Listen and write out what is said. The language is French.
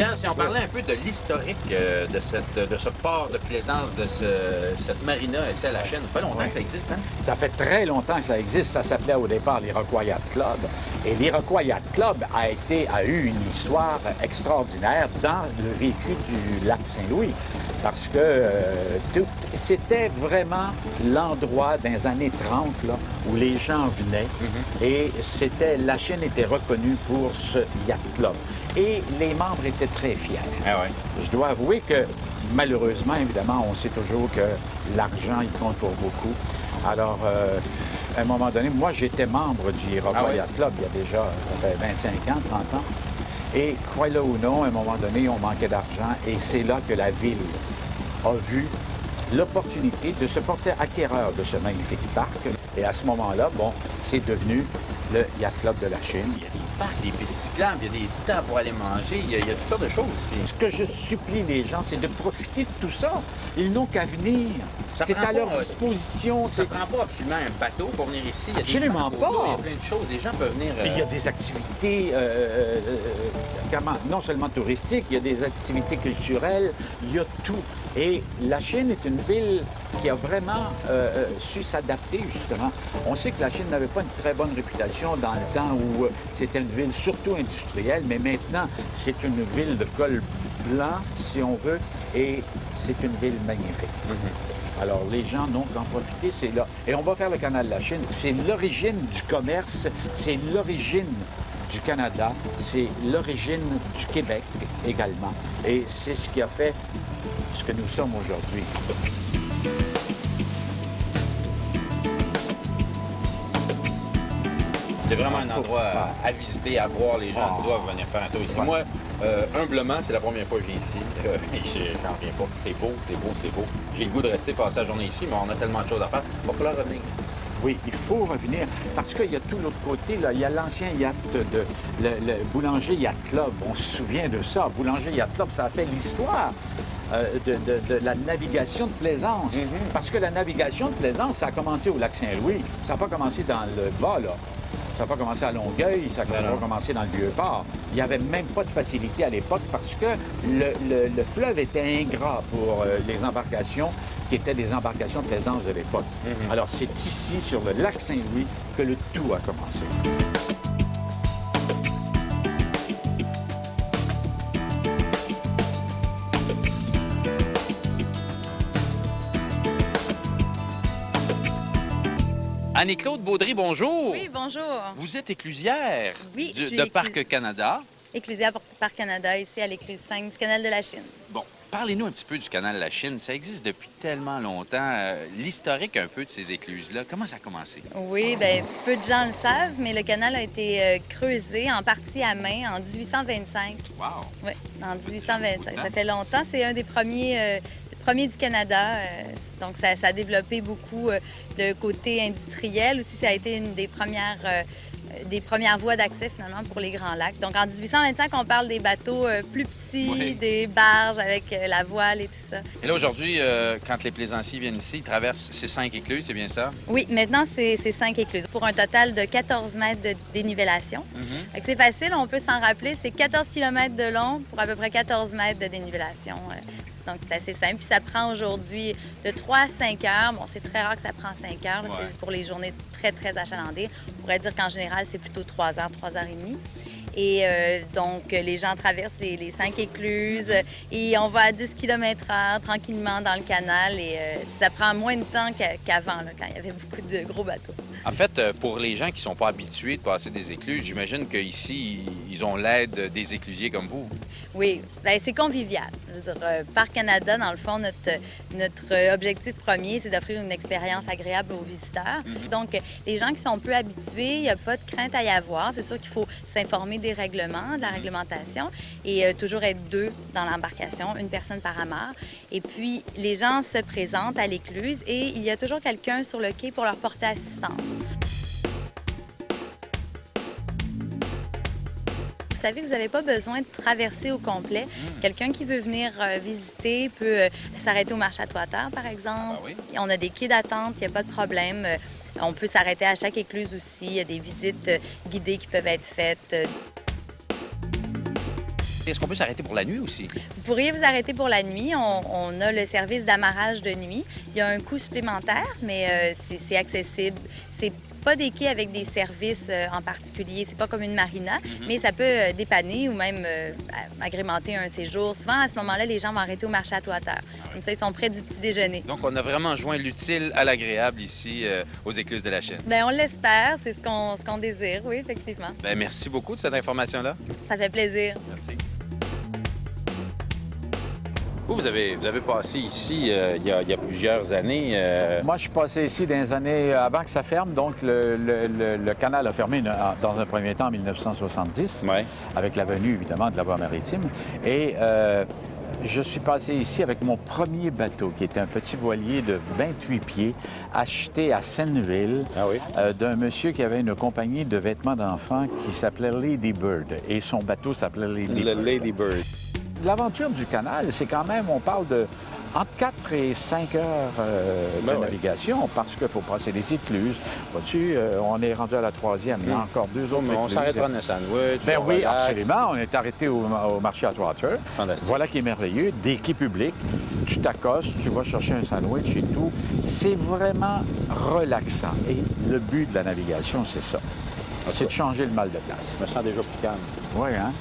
Président, si on parlait un peu de l'historique de ce port de plaisance, de cette marina ici à la Chine, ça fait longtemps que ça existe, hein? Ça fait très longtemps que ça existe. Ça s'appelait au départ l'Iroquois Yacht Club. Et l'Iroquois Yacht Club a eu une histoire extraordinaire dans le vécu du lac Saint-Louis. Parce que c'était vraiment l'endroit dans les années 30 là, où les gens venaient. Et la Chine était reconnue pour ce yacht club. Et les membres étaient très fiers. Ah ouais. Je dois avouer que, malheureusement, évidemment, on sait toujours que l'argent, il compte pour beaucoup. Alors, à un moment donné, moi, j'étais membre du Iroquois Yacht Club il y a déjà ça fait 25 ans, 30 ans. Et, croyez-le ou non, à un moment donné, on manquait d'argent et c'est là que la ville a vu l'opportunité de se porter acquéreur de ce magnifique parc. Et à ce moment-là, bon, c'est devenu le Yacht Club de la Chine. Il y a des parcs, des pistes cyclables, il y a des temps pour aller manger, il y a toutes sortes de choses ici. Ce que je supplie les gens, c'est de profiter de tout ça. Ils n'ont qu'à venir. C'est à leur disposition. Ça ne prend pas absolument un bateau pour venir ici. Il y a Absolument des pas. il y a plein de choses. Les gens peuvent venir... Il y a des activités, non seulement touristiques, il y a des activités culturelles, il y a tout. Et la Chine est une ville qui a vraiment su s'adapter, justement. On sait que la Chine n'avait pas une très bonne réputation dans le temps où c'était une ville surtout industrielle, mais maintenant, c'est une ville de col blanc, si on veut, et c'est une ville magnifique. Alors, les gens n'ont qu'en profiter, c'est là. Et on va faire le canal de la Chine. C'est l'origine du commerce, c'est l'origine du Canada, c'est l'origine du Québec également. Et c'est ce qui a fait ce que nous sommes aujourd'hui. C'est vraiment un endroit à visiter, à voir. Les gens doivent venir faire un tour ici. Moi, humblement, c'est la première fois que je viens ici. J'en reviens pas. C'est beau, c'est beau, c'est beau. J'ai le goût de rester passer la journée ici, mais on a tellement de choses à faire. Il va falloir revenir. Oui, il faut revenir parce qu'il y a tout l'autre côté. Là. Il y a l'ancien yacht le Boulanger Yacht Club. On se souvient de ça. Boulanger Yacht Club, ça a fait l'histoire de la navigation de plaisance. Parce que la navigation de plaisance, ça a commencé au lac Saint-Louis. Ça n'a pas commencé dans le bas, là. Ça n'a pas commencé à Longueuil, ça n'a pas commencé dans le Vieux-Port. Il n'y avait même pas de facilité à l'époque parce que le fleuve était ingrat pour les embarcations qui étaient des embarcations de plaisance de l'époque. Alors, c'est ici, sur le lac Saint-Louis, que le tout a commencé. Annie-Claude Baudry, bonjour. Oui, bonjour. Vous êtes éclusière Oui, de Parc Canada. Éclusière pour Parc Canada, ici à l'écluse 5 du canal de la Chine. Bon, parlez-nous un petit peu du canal de la Chine. Ça existe depuis tellement longtemps. L'historique un peu de ces écluses-là, comment ça a commencé? Oui, bien, peu de gens le savent, mais le canal a été creusé en partie à main en 1825. Wow! Oui, en 1825. Ça fait longtemps. C'est un des premiers du Canada. Donc, ça a développé beaucoup le côté industriel. Aussi, ça a été une des premières voies d'accès, finalement, pour les Grands Lacs. Donc, en 1825, on parle des bateaux plus petits, des barges avec la voile et tout ça. Et là, aujourd'hui, quand les plaisanciers viennent ici, ils traversent ces 5 écluses, c'est bien ça? Oui, maintenant, c'est 5 écluses pour un total de 14 mètres de dénivellation. Fait que c'est facile, on peut s'en rappeler. C'est 14 km de long pour à peu près 14 mètres de dénivellation. Donc, c'est assez simple. Puis ça prend aujourd'hui de 3 à 5 heures. Bon, c'est très rare que ça prend 5 heures. Là, c'est pour les journées très, très achalandées. On pourrait dire qu'en général, c'est plutôt 3 heures, 3 heures et demie. Et donc, les gens traversent les 5 écluses et on va à 10 km/h tranquillement dans le canal. Et ça prend moins de temps qu'avant, là, quand il y avait beaucoup de gros bateaux. En fait, pour les gens qui ne sont pas habitués de passer des écluses, j'imagine qu'ici, ils ont l'aide des éclusiers comme vous. Oui, bien, c'est convivial. Je veux dire, Parc Canada, dans le fond, notre objectif premier, c'est d'offrir une expérience agréable aux visiteurs. Donc, les gens qui sont peu habitués, il n'y a pas de crainte à y avoir. C'est sûr qu'il faut s'informer des règlements, de la réglementation, et toujours être 2 dans l'embarcation, une personne par amarre. Et puis, les gens se présentent à l'écluse et il y a toujours quelqu'un sur le quai pour leur porter assistance. Vous savez, vous n'avez pas besoin de traverser au complet. Quelqu'un qui veut venir visiter peut s'arrêter au marché à Toit-à-Terre, par exemple. Ah oui? On a des quais d'attente, il n'y a pas de problème. On peut s'arrêter à chaque écluse aussi. Il y a des visites guidées qui peuvent être faites. Est-ce qu'on peut s'arrêter pour la nuit aussi? Vous pourriez vous arrêter pour la nuit. On a le service d'amarrage de nuit. Il y a un coût supplémentaire, mais c'est accessible. C'est pas des quais avec des services en particulier. C'est pas comme une marina, mais ça peut dépanner ou même agrémenter un séjour. Souvent, à ce moment-là, les gens vont arrêter au marché à Toit-Terre. Comme ça, ils sont près du petit déjeuner. Donc, on a vraiment joint l'utile à l'agréable ici aux Écluses de la Chine. Bien, on l'espère. C'est ce qu'on désire, oui, effectivement. Bien, merci beaucoup de cette information-là. Ça fait plaisir. Merci. Vous avez passé ici il y a plusieurs années. Moi, je suis passé ici dans les années avant que ça ferme. Donc, le canal a fermé dans un premier temps en 1970, Ouais. avec la venue, évidemment, de la voie maritime. Et je suis passé ici avec mon premier bateau, qui était un petit voilier de 28 pieds, acheté à Senneville Ah oui? d'un monsieur qui avait une compagnie de vêtements d'enfants qui s'appelait Lady Bird. Et son bateau s'appelait Lady Le Bird. Lady Bird. L'aventure du canal, c'est quand même, on parle de entre 4 et 5 heures de Ben ouais. navigation, parce qu'il faut passer les écluses. Vois-tu, on est rendu à la 3e, il y a encore 2 autres On écluses. s'arrête prendre un sandwich. Ben on oui, relaxe. absolument. On est arrêté au marché à Toit-Terre. Fantastique. Voilà qui est merveilleux. Des quais publics, tu t'accostes, tu vas chercher un sandwich et tout. C'est vraiment relaxant. Et le but de la navigation, c'est ça. C'est de changer le mal de place. Je me sens déjà plus calme. Oui, hein?